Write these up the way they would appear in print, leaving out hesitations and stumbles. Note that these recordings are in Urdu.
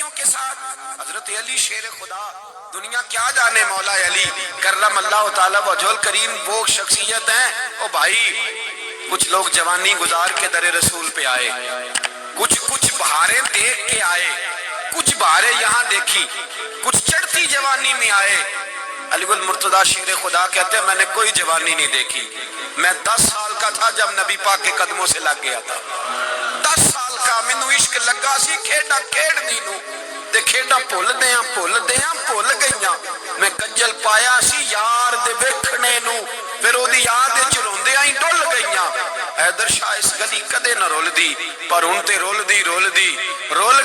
بھائیوں کے ساتھ حضرت علی شیر خدا، دنیا کیا جانے مولا علی کرم اللہ تعالی وجہ الکریم وہ شخصیت ہیں۔ او بھائی کچھ لوگ جوانی گزار کے در رسول پہ آئے، کچھ بہاریں دیکھ کے آئے، کچھ بہاریں یہاں دیکھی، کچھ چڑھتی جوانی میں آئے۔ علی گل مرتضیٰ شیر خدا کہتے ہیں میں نے کوئی جوانی نہیں دیکھی، میں 10 سال کا تھا جب نبی پاک کے قدموں سے لگ گیا تھا، 10 سال کا مینوں عشق لگا سی، کھیڈا کھیڈ دی نو تے کھیڈا بھول گئیاں، میں کجل پایا سی یار دے ویکھنے نو، پھر او دی یاد وچ روندیاں ہی ڈل گئیاں۔ حیدر شاہ اس گلی کدے نہ رول دی، پر ہن تے رول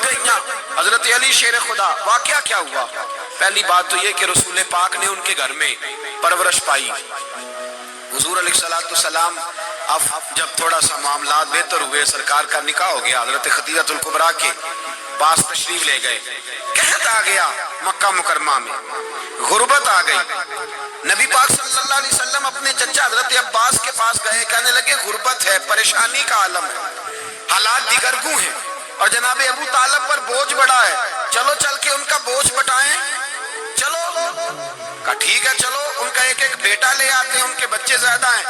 گئیاں۔ حضرت علی شیر خدا، واقعہ کیا ہوا؟ پہلی بات تو یہ کہ رسول پاک نے ان کے گھر میں پرورش پائی۔ حضور علیہ السلام اب جب تھوڑا سا معاملات بہتر ہوئے، سرکار کا نکاح ہو گیا، حضرت خدیجہ الکبریٰ کے پاس تشریف لے گئے۔ قحط آ گیا مکہ مکرمہ میں، غربت آ گئی۔ نبی پاک صلی اللہ علیہ وسلم اپنے چچا حضرت عباس کے پاس گئے، کہنے لگے غربت ہے، پریشانی کا عالم ہے، حالات دیگرگوں ہیں، اور جناب ابو طالب پر بوجھ بڑا ہے، چلو چل کے ان کا بوجھ بٹائیں۔ چلو کہا ٹھیک ہے، چلو ان کا ایک بیٹا لے آتے ہیں، ان کے بچے زیادہ ہیں،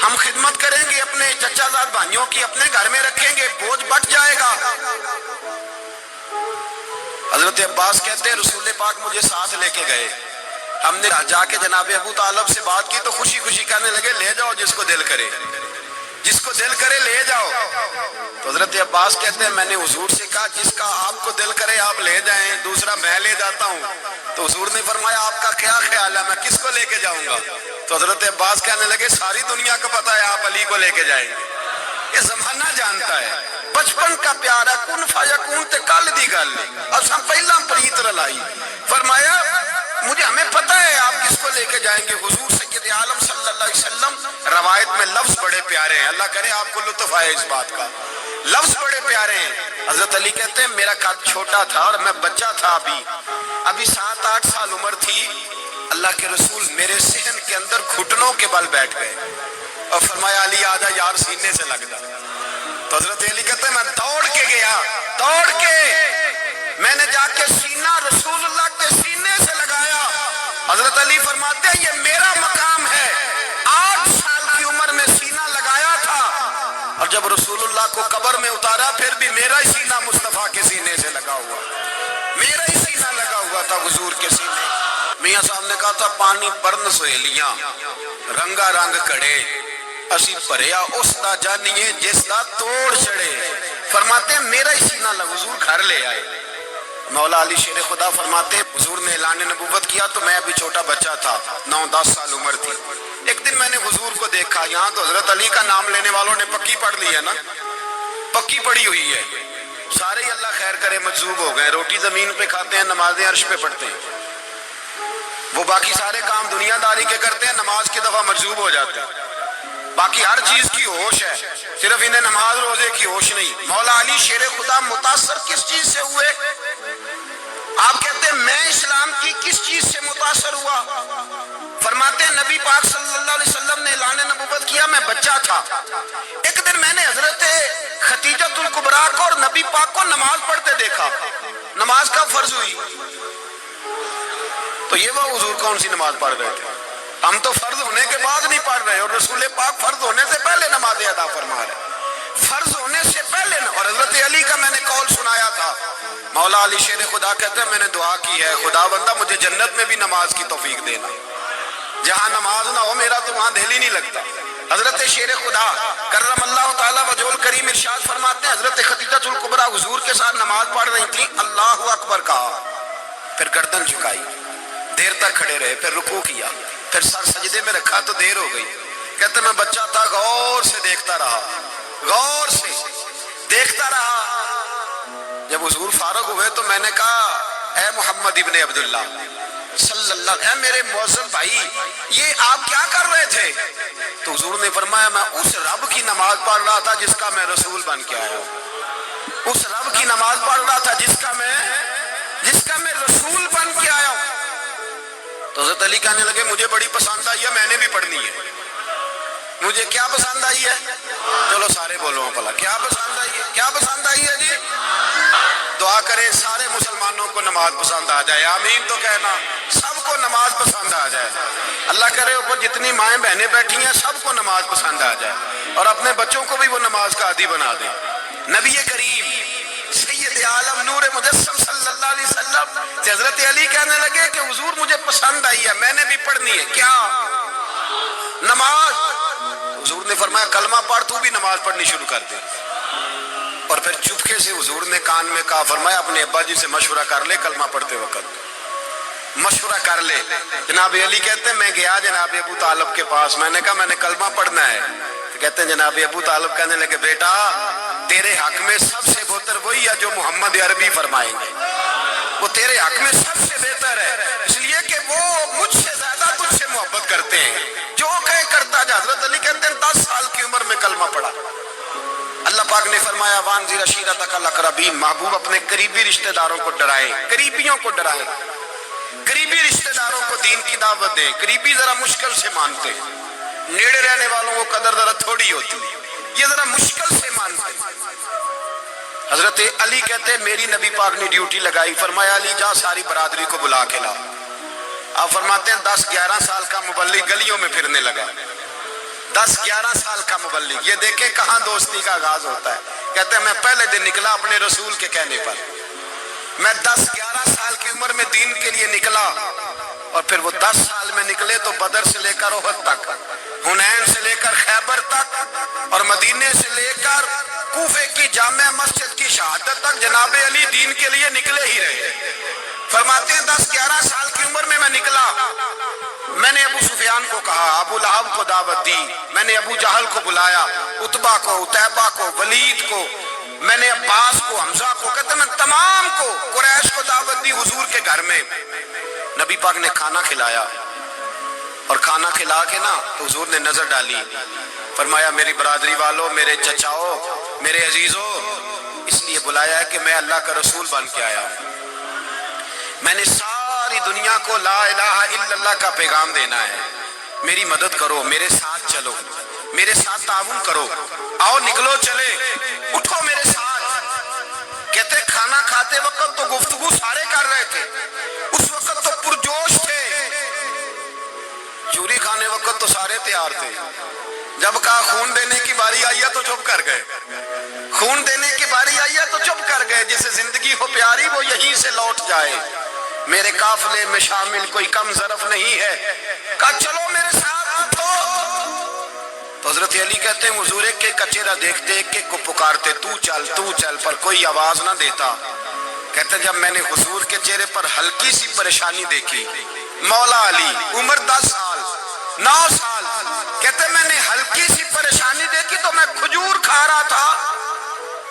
ہم خدمت کریں گے اپنے چچا زاد بھائیوں کی، اپنے گھر میں رکھیں گے، بوجھ بٹ جائے گا۔ حضرت عباس کہتے ہیں رسول پاک مجھے ساتھ لے کے گئے، ہم نے جا کے جناب ابو طالب سے بات کی تو خوشی خوشی کہنے لگے لے جاؤ جس کو دل کرے، جس کو دل کرے لے جاؤ۔ تو حضرت عباس کہتے ہیں میں نے حضور سے کہا جس کا آپ کو دل کرے آپ لے جائیں، دوسرا میں لے جاتا ہوں۔ تو حضور نے فرمایا آپ کا کیا خیال ہے، میں کس کو لے کے جاؤں گا؟ تو حضرت عباس کہنے لگے ساری دنیا کو پتا ہے آپ علی کو لے کے جائیں گے، یہ زمانہ جانتا ہے، بچپن کا پیار ہے، کن فیکون تے کل دی گل اور سب پہلا پریت رلائی۔ فرمایا ہمیں پتہ ہے آپ کس کو لے کے جائیں گے، حضور سید عالم صلی اللہ علیہ وسلم۔ روایت میں لفظ بڑے پیارے ہیں، اللہ کرے آپ کو لطف آئے اس بات کا، لفظ بڑے پیارے ہیں۔ حضرت علی کہتے ہیں میرا قد چھوٹا تھا اور میں بچہ تھا، ابھی 7-8 سال عمر تھی، اللہ کے رسول میرے صحن کے اندر گھٹنوں کے بل بیٹھ گئے اور فرمایا علی آجا یار سینے سے لگ جا۔ تو حضرت علی کہتے ہیں میں دوڑ کے گیا، دوڑ کے میں نے جا کے سینہ رسول اللہ کے سینے سے لگایا۔ حضرت علی فرماتے ہیں یہ میرا مقام ہے، 8 سال کی عمر میں سینہ لگایا تھا، اور جب رسول اللہ کو قبر میں اتارا پھر بھی میرا ہی سینہ مصطفیٰ کے سینے سے لگا ہوا، میرا ہی سینہ لگا ہوا تھا حضور کے سینے۔ میاں صاحب نے کہا تھا پانی پرن سہیلیاں رنگا رنگ کڑے، اسی پریا اس دا جانیے جس دا توڑ چڑے۔ فرماتے ہیں میرا ہی سینہ لگا، حضور گھر لے آئے۔ مولا علی شیر خدا فرماتے ہیں حضور نے اعلان نبوت کیا تو میں ابھی چھوٹا بچہ تھا، 9-10 سال عمر تھی۔ ایک دن میں نے حضور کو دیکھا، یہاں تو حضرت علی کا نام لینے والوں نے پکی پڑھ لی ہے نا، پکی پڑھی ہوئی ہے، سارے ہی اللہ خیر کرے مجذوب ہو گئے، روٹی زمین پہ کھاتے ہیں، نمازیں عرش پہ پڑھتے ہیں، وہ باقی سارے کام دنیا داری کے کرتے ہیں، نماز کی دفعہ مجذوب ہو جاتے ہیں، باقی ہر چیز کی ہوش ہے، صرف انہیں نماز روزے کی ہوش نہیں۔ مولا علی شیر خدا متاثر کس چیز سے ہوئے؟ آپ کہتے ہیں میں اسلام کی کس چیز سے متاثر ہوا؟ فرماتے ہیں نبی پاک صلی اللہ علیہ وسلم نے اعلان نبوت کیا، میں بچہ تھا، ایک دن میں نے حضرت خدیجہ الکبریٰ کو اور نبی پاک کو نماز پڑھتے دیکھا، نماز کا فرض ہوئی تو یہ وہ حضور کون سی نماز پڑھ رہے تھے؟ ہم تو فرض ہونے کے بعد نہیں پڑھ رہے، اور رسول پاک فرض ہونے سے پہلے نمازیں ادا فرما رہے، فرض ہونے سے پہلے۔ اور حضرت علی کا میں نے قول سنایا تھا، مولا علی شیر خدا کہتے ہیں میں نے دعا کی ہے خدا بندہ مجھے جنت میں بھی نماز کی توفیق دینا، جہاں نماز نہ ہو میرا تو وہاں دل ہی نہیں لگتا۔ حضرت شیر خدا کرم اللہ تعالیٰ وجہ الکریم ارشاد فرماتے ہیں حضرت خدیجہ الکبریٰ حضور کے ساتھ نماز پڑھ رہی تھی، اللہ اکبر کہا، پھر گردن جھکائی، دیر تک کھڑے رہے، پھر رکوع کیا، پھر سر سجدے میں رکھا تو دیر ہو گئی۔ کہتے میں بچہ تھا، غور سے دیکھتا رہا، غور سے دیکھتا رہا۔ جب حضور فارغ ہوئے تو میں نے کہا اے محمد ابن عبداللہ صلی اللہ، اے میرے معزز بھائی یہ آپ کیا کر رہے تھے؟ تو حضور نے فرمایا میں اس رب کی نماز پڑھ رہا تھا جس کا میں رسول بن کے آیا ہوں، اس رب کی نماز پڑھ رہا تھا جس کا میں رسول بن کے آیا ہوں۔ تو حضرت علی کہنے لگے مجھے بڑی پسند آئی ہے، میں نے بھی پڑھنی ہے۔ مجھے کیا پسند آئی ہے؟ چلو سارے بولو بھلا کیا پسند آئی ہے؟ کیا پسند آئی ہے جی؟ دعا کرے نماز پسند آ جائے، آمین تو کہنا، سب کو نماز پسند آ جائے۔ اللہ کرے اوپر جتنی مائیں بہنیں بیٹھی ہیں سب کو نماز پسند آ جائے، اور اپنے بچوں کو بھی وہ نماز کا عادی بنا دیں۔ نبی کریم سید عالم نور مجسم صلی اللہ علیہ وسلم سے حضرت علی کہنے لگے کہ حضور مجھے پسند آئی ہے، میں نے بھی پڑھنی ہے، کیا؟ نماز۔ حضور نے فرمایا کلمہ پڑھ، تو بھی نماز پڑھنی شروع کر دے۔ اور پھر چپکے سے حضور نے کان میں کہا، فرمایا اپنے ابا جی سے مشورہ کر لے کلمہ پڑھتے وقت، مشورہ کر لے۔ جناب علی کہتے ہیں میں گیا جناب ابو طالب کے پاس، میں نے کہا میں نے کلمہ پڑھنا ہے، تو کہتے ہیں جناب ابو طالب کہنے لگے بیٹا تیرے حق میں سب سے بہتر وہی ہے جو محمد عربی فرمائیں گے، وہ تیرے حق میں سب سے بہتر ہے، اس لیے کہ وہ مجھ سے زیادہ تجھ سے محبت کرتے ہیں، جو کہے کرتا جا۔ حضرت علی کہتے ہیں 10 سال کی عمر میں کلمہ پڑھا۔ اللہ پاک نے فرمایا وانذر عشیرتک الاقربین، محبوب اپنے قریبی رشتہ داروں کو ڈرائے، قریبیوں کو ڈرائے، قریبی رشتہ داروں کو دین کی دعوت دیں۔ قریبی ذرا مشکل سے مانتے ہیں، نیڑے رہنے والوں کو قدر ذرا تھوڑی ہوتی ہے، یہ ذرا مشکل سے مانتے ہیں۔ حضرت علی کہتے ہیں میری نبی پاک نے ڈیوٹی لگائی، فرمایا علی جا ساری برادری کو بلا کے لا۔ آپ فرماتے ہیں 10-11 سال کا مبلغ گلیوں میں پھرنے لگا، 10-11 سال کا مبلغ، یہ دیکھیں کہاں دوستی کا آغاز ہوتا ہے۔ کہتے ہیں میں پہلے دن نکلا اپنے رسول کے کہنے پر، میں 10-11 سال کی عمر میں دین کے لیے نکلا، اور پھر وہ 10 سال میں نکلے تو بدر سے لے کر احد تک، حنین سے لے کر خیبر تک، اور مدینے سے لے کر کوفے کی جامع مسجد کی شہادت تک جناب علی دین کے لیے نکلے ہی رہے۔ فرماتے ہیں 10-11 سال کی عمر میں نکلا، میں نے ابو سفیان کو کہا، ابو لہب کو دعوت دی، میں نے ابو جہل کو بلایا، عتبہ کو، عتیبہ کو، ولید کو، میں نے عباس کو، حمزہ کو، کہتے میں تمام کو، قریش کو دعوت دی حضور کے گھر میں۔ نبی پاک نے کھانا کھلایا، اور کھانا کھلا کے نا تو حضور نے نظر ڈالی، فرمایا میری برادری والوں، میرے چچاؤ، میرے عزیزوں، اس لیے بلایا ہے کہ میں اللہ کا رسول بن کے آیا ہوں، میں نے ساری دنیا کو لا الہ الا اللہ کا پیغام دینا ہے، میری مدد کرو، میرے ساتھ چلو، میرے ساتھ تعاون کرو، آؤ نکلو چلے، اٹھو میرے ساتھ۔ کہتے کھانا کھاتے وقت تو گفتگو سارے کر رہے تھے، اس وقت تو پرجوش تھے، چوری کھانے وقت تو سارے تیار تھے، جب کہا خون دینے کی باری آئی ہے تو چپ کر گئے، خون دینے کی باری آئی ہے تو چپ کر گئے، جسے زندگی ہو پیاری وہ یہیں سے لوٹ جائے، میرے قافلے میں شامل کوئی کم ظرف نہیں ہے، کہا چلو میرے ساتھ اٹھو۔ تو حضرت علی کہتے ہیں حضور ایک ایک کا چہرہ دیکھتے، ایک ایک کو پکارتے تو چل، پر کوئی آواز نہ دیتا۔ کہتے جب میں نے حضور کے چہرے پر ہلکی سی پریشانی دیکھی، مولا علی عمر 10 سال 9 سال، کہتے میں نے ہلکی سی پریشانی دیکھی تو میں کھجور کھا رہا تھا،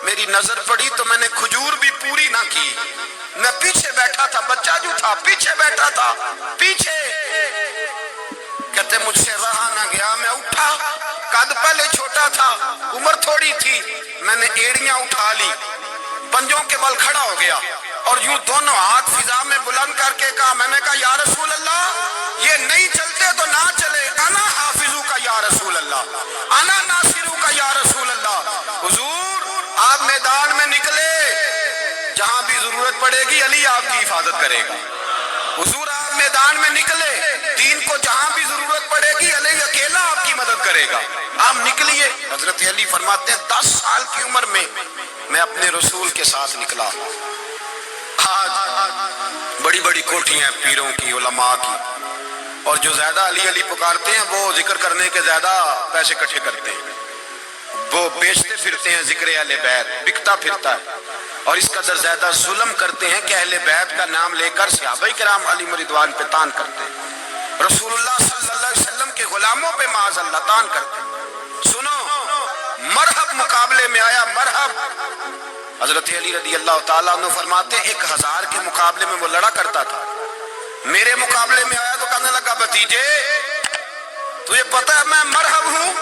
میری نظر پڑی تو میں نے کھجور بھی پوری نہ کی، میں پیچھے بیٹھا تھا، بچہ جو تھا پیچھے بیٹھا تھا، پیچھے۔ کہتے مجھ سے رہا نہ گیا، میں اٹھا، قد پہلے چھوٹا تھا، عمر تھوڑی تھی، میں نے ایڑیاں اٹھا لی، پنجوں کے بل کھڑا ہو گیا، اور یوں دونوں ہاتھ فضا میں بلند کر کے کہا، میں نے کہا یا رسول اللہ یہ نہیں چلتے تو نہ چلے، انا حافظو کا یا رسول اللہ، انا ناصرو کا یا رسول اللہ۔ حضور آپ میدان میں نکلے، جہاں بھی ضرورت پڑے گی علی آپ کی حفاظت کرے گا۔ حضور آپ میدان میں نکلے، دین کو جہاں بھی ضرورت پڑے گی علی اکیلا آپ کی مدد کرے گا، آپ نکلیے۔ حضرت علی فرماتے ہیں 10 سال کی عمر میں اپنے رسول کے ساتھ نکلا۔ آج بڑی بڑی کوٹھیاں پیروں کی، علماء کی، اور جو زیادہ علی علی پکارتے ہیں وہ ذکر کرنے کے زیادہ پیسے اکٹھے کرتے ہیں، وہ بیچتے پھرتے ہیں، ذکر اہل بیت بکتا پھرتا ہے، اور اس قدر زیادہ ظلم کرتے ہیں کہ اہل بیت کا نام لے کر صحابہ کرام علی رضوان پہ تان کرتے ہیں، رسول اللہ صلی اللہ علیہ وسلم کے غلاموں پہ معاذ اللہ تان کرتے ہیں۔ سنو، مرحب مقابلے میں آیا، مرحب۔ حضرت علی رضی اللہ تعالیٰ عنہ فرماتے 1000 کے مقابلے میں وہ لڑا کرتا تھا، میرے مقابلے میں آیا تو کہنے لگا بھتیجے تجھے پتہ ہے میں مرحب ہوں،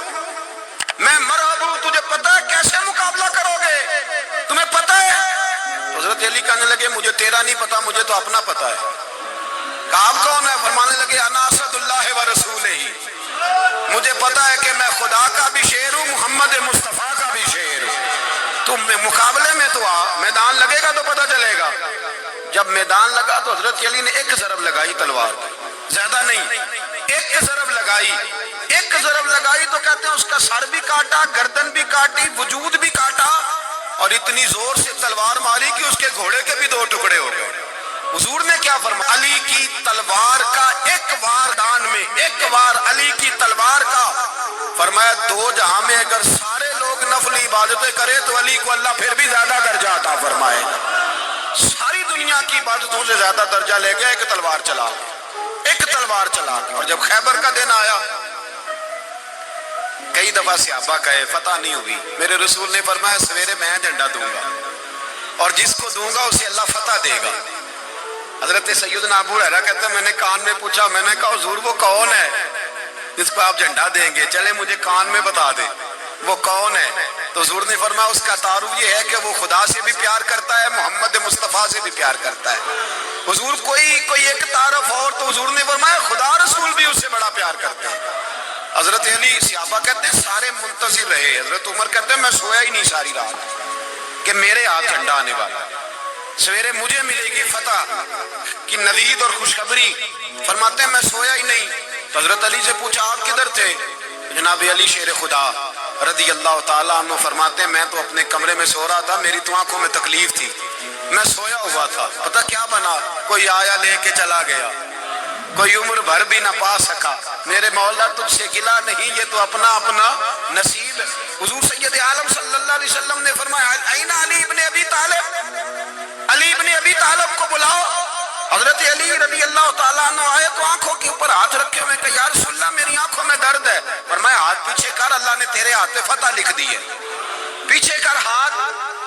میں مرحب ہوں، تجھے پتہ ہے کیسے مقابلہ کرو گے، تمہیں پتہ ہے؟ حضرت علی کہنے لگے مجھے تیرا نہیں پتا، مجھے تو اپنا پتا ہے۔ کہا آپ کون ہے؟ فرمانے لگے انا اسد اللہ و رسولہ، مجھے پتا ہے کہ میں خدا کا بھی شیر ہوں، محمد مصطفیٰ کا بھی شیر ہوں، تم مقابلے میں تو آ، میدان لگے گا تو پتہ چلے گا۔ جب میدان لگا تو حضرت علی نے ایک ضرب لگائی تلوار کی، زیادہ نہیں، ایک ضرب لگائی، ایک ضرب لگائی تو کہتے ہیں اس کا سر بھی کاٹا، گردن بھی کاٹی، وجود بھی کاٹا، اور اتنی زور سے تلوار ماری کہ اس کے گھوڑے کے بھی دو ٹکڑے ہو گئے۔ حضور نے کیا فرمایا؟ علی کی تلوار کا ایک وار دان میں، ایک وار علی کی تلوار کا، فرمایا دو جہاں میں اگر سارے لوگ نفل عبادتیں کرے تو علی کو اللہ پھر بھی زیادہ درجہ عطا فرمائے گا۔ ساری دنیا کی عبادتوں سے زیادہ درجہ لے گیا ایک تلوار چلا کے، ایک تلوار چلا کے۔ اور جب خیبر کا دن آیا، کئی دفعہ صحابہ کہے فتح نہیں ہوئی، میرے رسول نے فرمایا سویرے میں جھنڈا دوں گا اور جس کو دوں گا اسے اللہ فتح دے گا۔ حضرت سیدنا ابو ہریرہ کہتے ہیں میں نے کان میں پوچھا، میں نے کہا حضور وہ کون ہے جس کو آپ جھنڈا دیں گے؟ چلے مجھے کان میں بتا دیں وہ کون ہے۔ تو حضور نے فرمایا اس کا تعارف یہ ہے کہ وہ خدا سے بھی پیار کرتا ہے، محمد مصطفیٰ سے بھی پیار کرتا ہے۔ حضور کوئی ایک تعارف اور، تو حضور نے فرمایا خدا رسول بھی اس سے بڑا پیار کرتے ہیں۔ حضرت علی، صحابہ کہتے ہیں سارے منتظر رہے، حضرت عمر کہتے ہیں میں سویا ہی نہیں ساری رات کہ میرے ہاتھ جھنڈا آنے والا، سویرے مجھے ملے گی فتح کی نوید اور خوشخبری۔ فرماتے ہیں میں سویا ہی نہیں۔ تو حضرت علی سے پوچھا آپ کدھر تھے؟ جناب علی شیر خدا رضی اللہ تعالیٰ عنہ فرماتے ہیں میں تو اپنے کمرے میں سو رہا تھا، میری تو آنکھوں میں تکلیف تھی، میں سویا ہوا تھا، پتہ کیا بنا، کوئی آیا لے کے چلا گیا، کوئی عمر بھر بھی نہ پا سکا، میرے مولا تجھ سے گلا نہیں، یہ تو اپنا اپنا نصیب ہے۔ حضور سید عالم صلی اللہ علیہ وسلم نے فرمایا این علی ابن ابی طالب، علی ابن ابی طالب کو بلاؤ۔ حضرت علی رضی اللہ تعالیٰ عنہ آئے تو آنکھوں کے اوپر ہاتھ رکھے ہوئے کہ یا رسول اللہ میری آنکھوں میں درد ہے۔ فرمایا ہاتھ پیچھے کر، اللہ نے تیرے ہاتھ پہ فتح لکھ دی ہے، پیچھے کر ہاتھ۔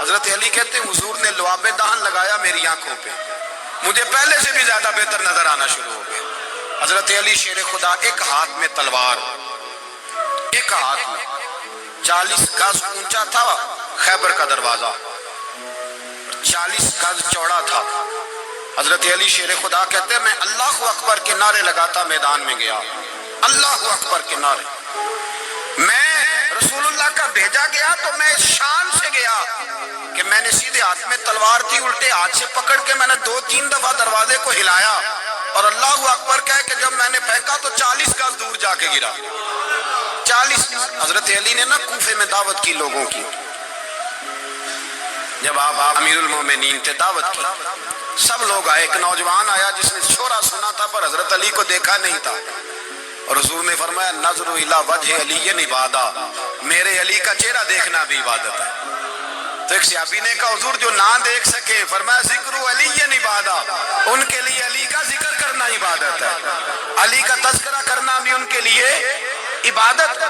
حضرت علی کہتے ہیں حضور نے لعاب دہن لگایا میری آنکھوں پہ، مجھے پہلے سے بھی زیادہ بہتر نظر آنا شروع ہو گیا۔ حضرت علی شیر خدا ایک ہاتھ میں تلوار، ایک ہاتھ میں، 40 گز اونچا تھا خیبر کا دروازہ، 40 گز چوڑا تھا۔ حضرت علی شیر خدا کہتے ہیں میں اللہ اکبر کے نعرے لگاتا میدان میں گیا، اللہ اکبر کے نعرے۔ میں رسول اللہ کا بھیجا گیا تو میں اس شان سے گیا کہ میں نے سیدھے ہاتھ میں تلوار تھی، الٹے ہاتھ سے پکڑ کے میں نے 2-3 دفعہ دروازے کو ہلایا اور اللہ اکبر کہہ کہ جب میں نے پھینکا تو 40 گز دور جا کے گرا، 40۔ حضرت علی نے نا کوفے میں دعوت کی لوگوں کی، جب آپ امیر المومنین تھے، دعوت کی، سب لوگ آئے، ایک نوجوان آیا جس نے شورا سنا تھا پر حضرت علی کو دیکھا نہیں تھا، اور حضور نے فرمایا نظر الی وجہ علی عبادت، میرے علی کا چہرہ دیکھنا بھی عبادت ہے۔ تو ایک صحابی نے کہا حضور جو نہ دیکھ سکے، فرمایا ذکر علی عبادت، ان کے لیے علی کا ذکر کرنا عبادت ہے، علی کا تذکرہ کرنا بھی ان کے لیے عبادت۔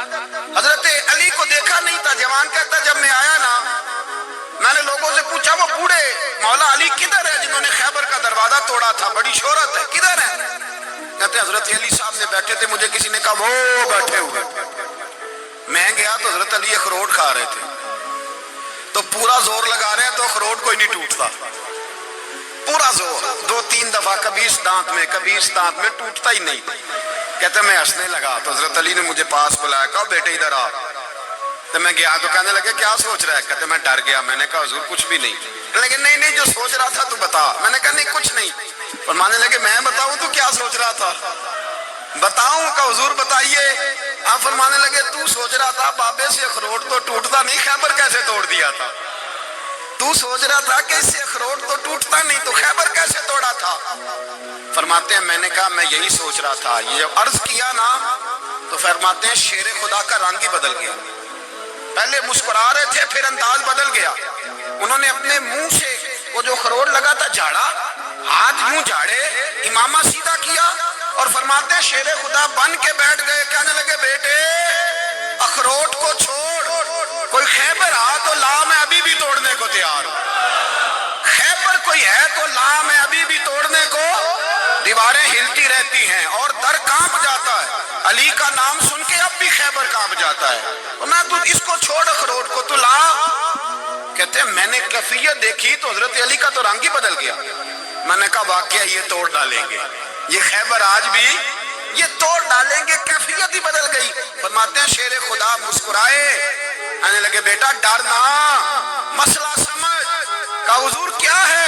حضرت علی کو دیکھا نہیں تھا، جوان کہتا جب میں آیا نا میں نے لوگوں سے پوچھا وہ بوڑھے مولا علی کدھر ہے جنہوں نے خیبر کا دروازہ توڑا تھا، بڑی شہرت ہے، کدھر ہے؟ کہتے حضرت علی صاحب نے بیٹھے تھے، مجھے کسی نے کہا وہ بیٹھے ہوئے۔ میں گیا تو حضرت علی اخروٹ کھا رہے تھے، تو پورا زور لگا رہے ہیں تو اخروٹ کوئی نہیں ٹوٹتا، پورا زور 2-3 دفعہ، کبھی اس دانت میں کبھی اس دانت میں، ٹوٹتا ہی نہیں۔ کہتے میں ہنسنے لگا تو حضرت علی نے مجھے پاس بلایا، کہا بیٹے ادھر آ۔ تو میں گیا تو کہنے لگے کیا سوچ رہا ہے؟ کہتے میں ڈر گیا، میں نے کہا حضور کچھ بھی نہیں۔ لیکن نہیں جو سوچ رہا تھا تو بتا۔ میں نے کہا نہیں کچھ نہیں۔ فرمانے لگے میں بتاؤں تو کیا سوچ رہا تھا؟ بتاؤں؟ کہ حضور بتائیے۔ آپ فرمانے لگے تو سوچ رہا تھا بابے سے اخروٹ تو ٹوٹتا نہیں، خیبر کیسے توڑ دیا تھا؟ تو سوچ رہا تھا کہ اس سے اخروٹ تو ٹوٹتا نہیں تو خیبر کیسے توڑا تھا؟ فرماتے ہیں میں نے کہا میں یہی سوچ رہا تھا۔ یہ جب عرض کیا نا تو فرماتے ہیں شیر خدا کا رنگ ہی بدل گیا، پہلے مسکرا رہے تھے پھر انداز بدل گیا۔ انہوں نے اپنے منہ سے وہ جو خروٹ لگا تھا جھاڑا، ہاتھ یوں جھاڑے، امامہ سیدھا کیا اور فرماتے ہیں شیر خدا بن کے بیٹھ گئے، کہنے لگے بیٹے اخروٹ کو چھوڑ، کوئی خیبر آ تو لا، میں ابھی بھی توڑنے کو تیار ہوں، خیبر کوئی ہے تو لا، میں ابھی بھی توڑنے کو۔ دیواریں ہلتی رہتی ہیں اور در کانپ جاتا ہے، علی کا نام سن کے اب بھی خیبر کانپ جاتا ہے، تو میں تو اس کو چھوڑ اخروٹ کو تو لا۔ کہتے ہیں میں نے کیفیت دیکھی تو حضرت علی کا تو رنگ ہی بدل گیا۔ میں نے کہا واقعہ یہ توڑ ڈالیں گے، یہ خیبر آج بھی یہ توڑ ڈالیں گے، کیفیت ہی بدل گئی۔ فرماتے ہیں شیر خدا مسکرائے، کہنے لگے بیٹا ڈر نہ، مسئلہ سمجھ۔ کہا حضور کیا ہے؟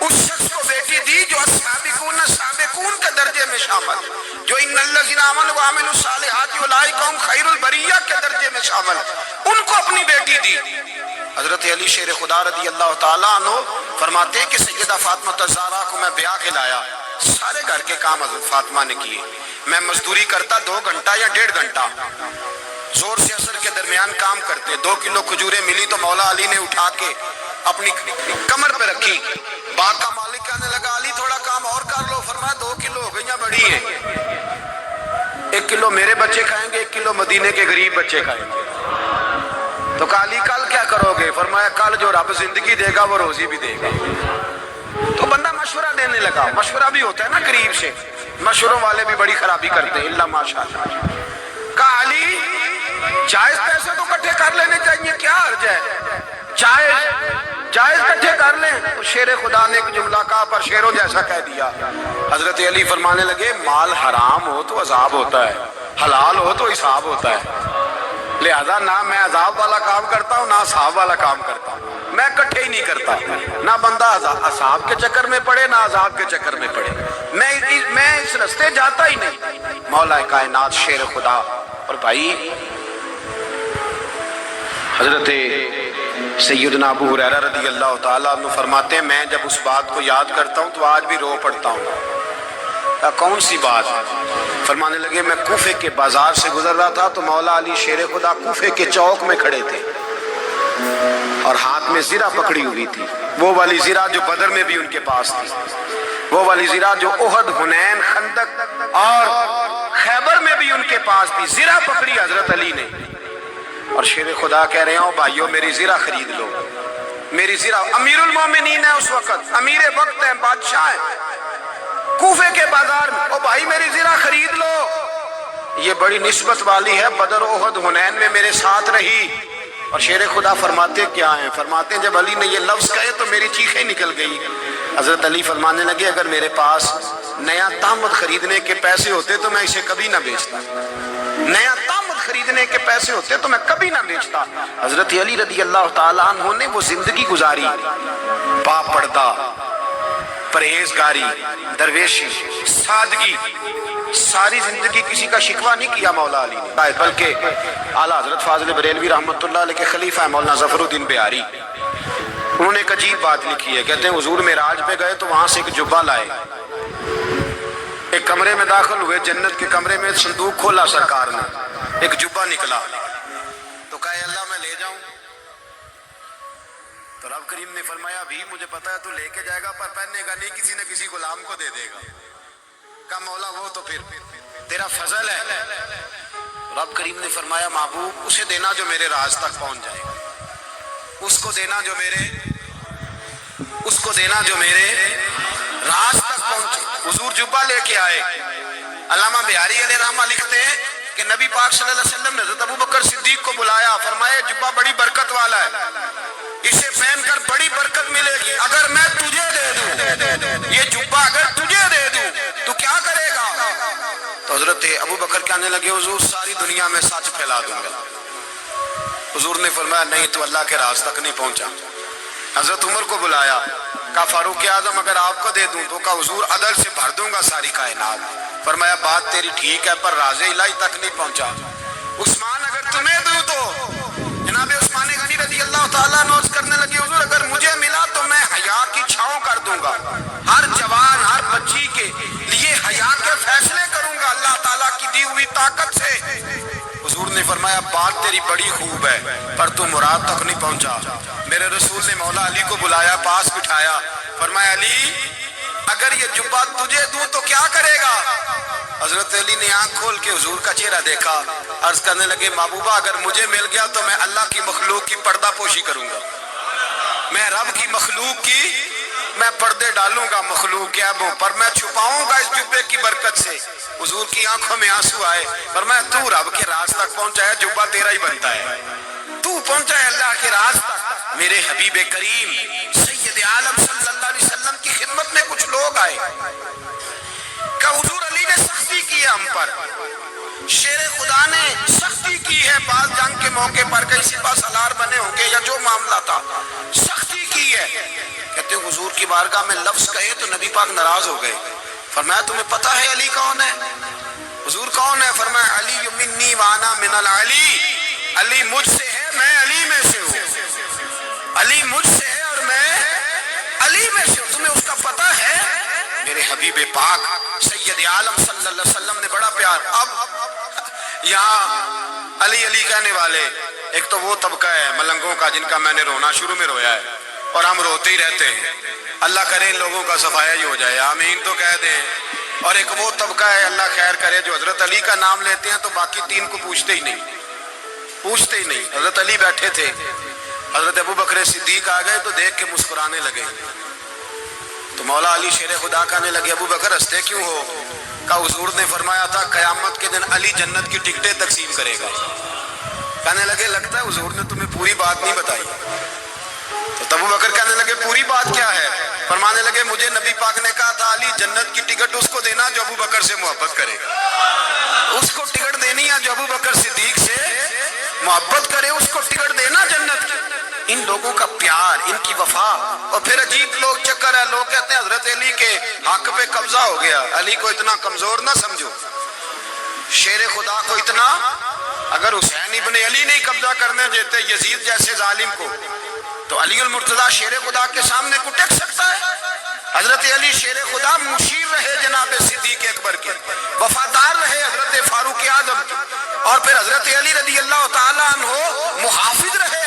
اس شخص کو بیٹی دی جو السابقون السابقون کے درجے میں شامل، جو ان الذین آمنوا وعملوا الصالحات اولئک هم خیر البریہ کے درجے میں شامل، ان کو اپنی بیٹی دی۔ حضرت علی شیر خدا رضی اللہ تعالیٰ عنہ فرماتے ہیں کہ سیدہ فاطمہ الزہرا کو میں بیاہ کے لایا، سارے گھر کے کام حضرت فاطمہ نے کیے، میں مزدوری کرتا 2 گھنٹہ یا 1.5 گھنٹہ، زور سے عصر کے درمیان کام کرتے، 2 کلو کھجوریں ملی تو مولا علی نے اٹھا کے اپنی کمر پہ رکھی، باغ کا مالک کہنے لگا علی تھوڑا کام اور کر لو، فرمایا 2 کلو ہو گئیاں بڑی ہیں، 1 کلو میرے بچے کھائیں گے، 1 کلو مدینے کے غریب بچے کھائیں گے۔ تو کہا علی کل کیا کرو گے؟ فرمایا کل جو رب زندگی دے گا وہ روزی بھی دے گا۔ تو بندہ مشورہ دینے لگا، مشورہ بھی ہوتا ہے نا قریب سے، مشوروں والے بھی بڑی خرابی کرتے ہیں اللہ ماشاءاللہ۔ کہا علی جائز پیسے تو اکٹھے کر لینے چاہیے، کیا حرج ہے، جائز اکٹھے کر لیں۔ تو شیر خدا نے ایک جملہ کہا پر شیروں جیسا کہہ دیا۔ حضرت علی فرمانے لگے مال حرام ہو تو عذاب ہوتا ہے، حلال ہو تو حساب ہوتا ہے، لہذا نہ میں عذاب والا کام کرتا ہوں نہ حساب والا کام کرتا ہوں، میں اکٹھے ہی نہیں کرتا، نہ بندہ حساب کے چکر میں پڑے نہ عذاب کے چکر میں پڑے، میں اس رستے جاتا ہی نہیں۔ مولا کائنات شیر خدا۔ اور بھائی حضرت سیدنا ابو ہریرہ رضی اللہ تعالیٰ عنہ فرماتے ہیں میں جب اس بات کو یاد کرتا ہوں تو آج بھی رو پڑتا ہوں۔ کون سی بات؟ فرمانے لگے میں کوفے کے بازار سے گزر رہا تھا تو مولا علی شیر خدا کوفے کے چوک میں کھڑے تھے اور ہاتھ میں زرہ پکڑی ہوئی تھی، وہ والی زرہ جو بدر میں بھی ان کے پاس تھی، وہ والی زرہ جو احد، حنین، خندق اور خیبر میں بھی ان کے پاس تھی، زرہ پکڑی حضرت علی نے اور شیر خدا کہہ رہے ہوں بھائیو میری زرہ خرید لو، میری زرہ، امیر المومنین ہے اس وقت، امیر وقت ہے، بادشاہ ہے کوفے کے بازار میں، او بھائی میری زرہ خرید لو، یہ بڑی نسبت والی ہے، بدر، احد، حنین میں میرے ساتھ رہی۔ اور شیر خدا فرماتے کیا ہیں؟ فرماتے ہیں جب علی نے یہ لفظ کہے تو میری چیخیں نکل گئی۔ حضرت علی فرمانے لگے اگر میرے پاس نیا تامت خریدنے کے پیسے ہوتے تو میں اسے کبھی نہ بیچتا، نیا تامت خریدنے کے پیسے ہوتے تو میں کبھی نہ بیچتا۔ حضرت علی رضی اللہ تعالیٰ عنہ نے وہ زندگی گزاری، با پردہ، پرہیزگاری، درویشی، سادگی، ساری زندگی کسی کا شکوہ نہیں کیا مولا علی نے، بلکہ اعلیٰ حضرت فاضل بریلوی رحمۃ اللہ علیہ کے خلیفہ مولانا ظفر الدین بہاری، انہوں نے ایک عجیب بات لکھی ہے، کہتے ہیں حضور معراج پہ گئے تو وہاں سے ایک جبہ لائے، ایک کمرے میں داخل ہوئے، جنت کے کمرے میں صندوق کھولا سرکار نے، ایک جبہ نکلا تو کہا اے اللہ میں لے جاؤں؟ تو رب کریم نے فرمایا بھی مجھے پتا ہے تو لے کے جائے گا پر پہننے گا نہیں، کسی نہ کسی غلام کو دے دے گا۔ کہا مولا وہ تو پھر تیرا فضل ہے۔ رب کریم نے فرمایا محبوب اسے دینا جو میرے راز تک پہنچ جائے، اس کو دینا جو میرے راز تک پہنچے۔ حضور جبہ لے کے آئے، علامہ بہاری علیہ رحمہ لکھتے ہیں کہ نبی پاک صلی اللہ علیہ وسلم نے حضرت ابوبکر صدیق کو بلایا، فرمایا جبہ بڑی برکت والا ہے، اسے پہن کر بڑی برکت ملے گی، اگر میں تجھے دے دوں یہ جبہ، اگر تجھے دے دوں تو کیا کرے گا؟ تو حضرت ابوبکر کہنے لگے حضور ساری دنیا میں سچ پھیلا دوں گا۔ حضور نے فرمایا نہیں تو اللہ کے راز تک نہیں پہنچا۔ حضرت عمر کو بلایا، کہا فاروق اعظم اگر آپ کو دے دوں تو کہا حضور عدل سے بھر دوں گا ساری کائنات۔ فرمایا بات تیری ٹھیک ہے پر راز الہی تک نہیں پہنچا۔ عثمان اگر تمہیں دوں تو جناب عثمان غنی رضی اللہ تعالیٰ نوز کرنے لگے حضور اگر مجھے ملا تو میں حیا کی چھاؤں کر دوں گا، ہر جوان ہر بچی کے لیے حیا کے فیصلے کروں گا اللہ تعالیٰ کی دی ہوئی طاقت سے۔ حضور نے فرمایا بات تیری بڑی خوب ہے پر تو مراد تک نہیں پہنچا۔ میرے رسول نے مولا علی کو بلایا، پاس بٹھایا، فرمایا علی اگر یہ جبہ تجھے دوں تو کیا کرے گا؟ حضرت علی نے آنکھ کھول کے حضور کا چہرہ دیکھا، عرض کرنے لگے محبوبہ اگر مجھے مل گیا تو میں اللہ کی مخلوق کی پردہ پوشی کروں گا، میں رب کی مخلوق کی میں پردے ڈالوں گا مخلوق کے عیبوں پر، میں چھپاؤں گا اس جبے کی برکت سے۔ حضور کی آنکھوں میں آنسو آئے، فرمایا تو رب کے راز تک پہنچا ہے، جبہ تیرا ہی بنتا ہے، تو پہنچا ہے اللہ کے راز تک۔ میرے حبیب کریم سید عالم صلی اللہ علیہ وسلم کی خدمت میں کچھ لوگ آئے کہ حضور علی نے سختی کی ہے ہم پر، شیر خدا نے سختی کی ہے، بعض جنگ کے موقع پر کئی سپہ سالار بنے ہوں گے یا جو معاملہ تھا، سختی کی ہے۔ کہتے ہیں حضور کی بارگاہ میں لفظ کہے تو نبی پاک ناراض ہو گئے. فرمایا تمہیں پتہ ہے علی کون ہے؟ حضور کون ہے؟ فرمایا علی منی وانا من العلی، علی مجھ سے ہے، میں علی میں سے ہوں. علی مجھ سے ہے اور میں علی میں سے ہوں. تمہیں اس کا پتہ ہے؟ میرے حبیب پاک سید عالم صلی اللہ علیہ وسلم نے بڑا پیار. اب یہاں علی علی کہنے والے ایک تو وہ طبقہ ہے ملنگوں کا جن کا میں نے رونا شروع میں رویا ہے اور ہم روتے ہی رہتے ہیں. اللہ کرے ان لوگوں کا صفایا ہی ہو جائے، آمین تو کہہ دیں. اور ایک وہ طبقہ ہے اللہ خیر کرے جو حضرت علی کا نام لیتے ہیں تو باقی تین کو پوچھتے ہی نہیں. حضرت علی بیٹھے تھے، حضرت ابو بکر صدیق آ گئے تو دیکھ کے مسکرانے لگے. تو مولا علی شیر خدا کہنے لگے ابو بکر ہنستے کیوں ہو؟ کہا حضور نے فرمایا تھا قیامت کے دن علی جنت کی ٹکٹیں تقسیم کرے گا. کہنے لگے لگتا ہے حضور نے تمہیں پوری بات نہیں بتائی. تو ابو بکر کہنے لگے پوری بات کیا ہے؟ فرمانے لگے مجھے نبی پاک نے کہا تھا علی جنت کی ٹکٹ اس کو دینا جو ابو بکر سے محبت کرے. اس کو ٹکٹ دینی ہے جو ابو بکر صدیق سے محبت کرے، اس کو ٹکٹ دینا جنت کی. ان لوگوں کا پیار، ان کی وفا. اور پھر عجیب لوگ چکر ہے، لوگ کہتے ہیں حضرت علی کے حق پہ قبضہ ہو گیا. علی کو اتنا کمزور نہ سمجھو، شیر خدا کو اتنا. اگر حسین ابن علی نہیں قبضہ کرنے دیتے یزید جیسے ظالم کو تو علی المرتضیٰ شیر خدا کے سامنے کو ٹک سکتا ہے؟ حضرت علی شیر خدا مشیر رہے جناب صدیق اکبر کے، وفادار رہے حضرت فاروق اعظم کے، اور پھر حضرت علی رضی اللہ تعالیٰ عنہ محافظ رہے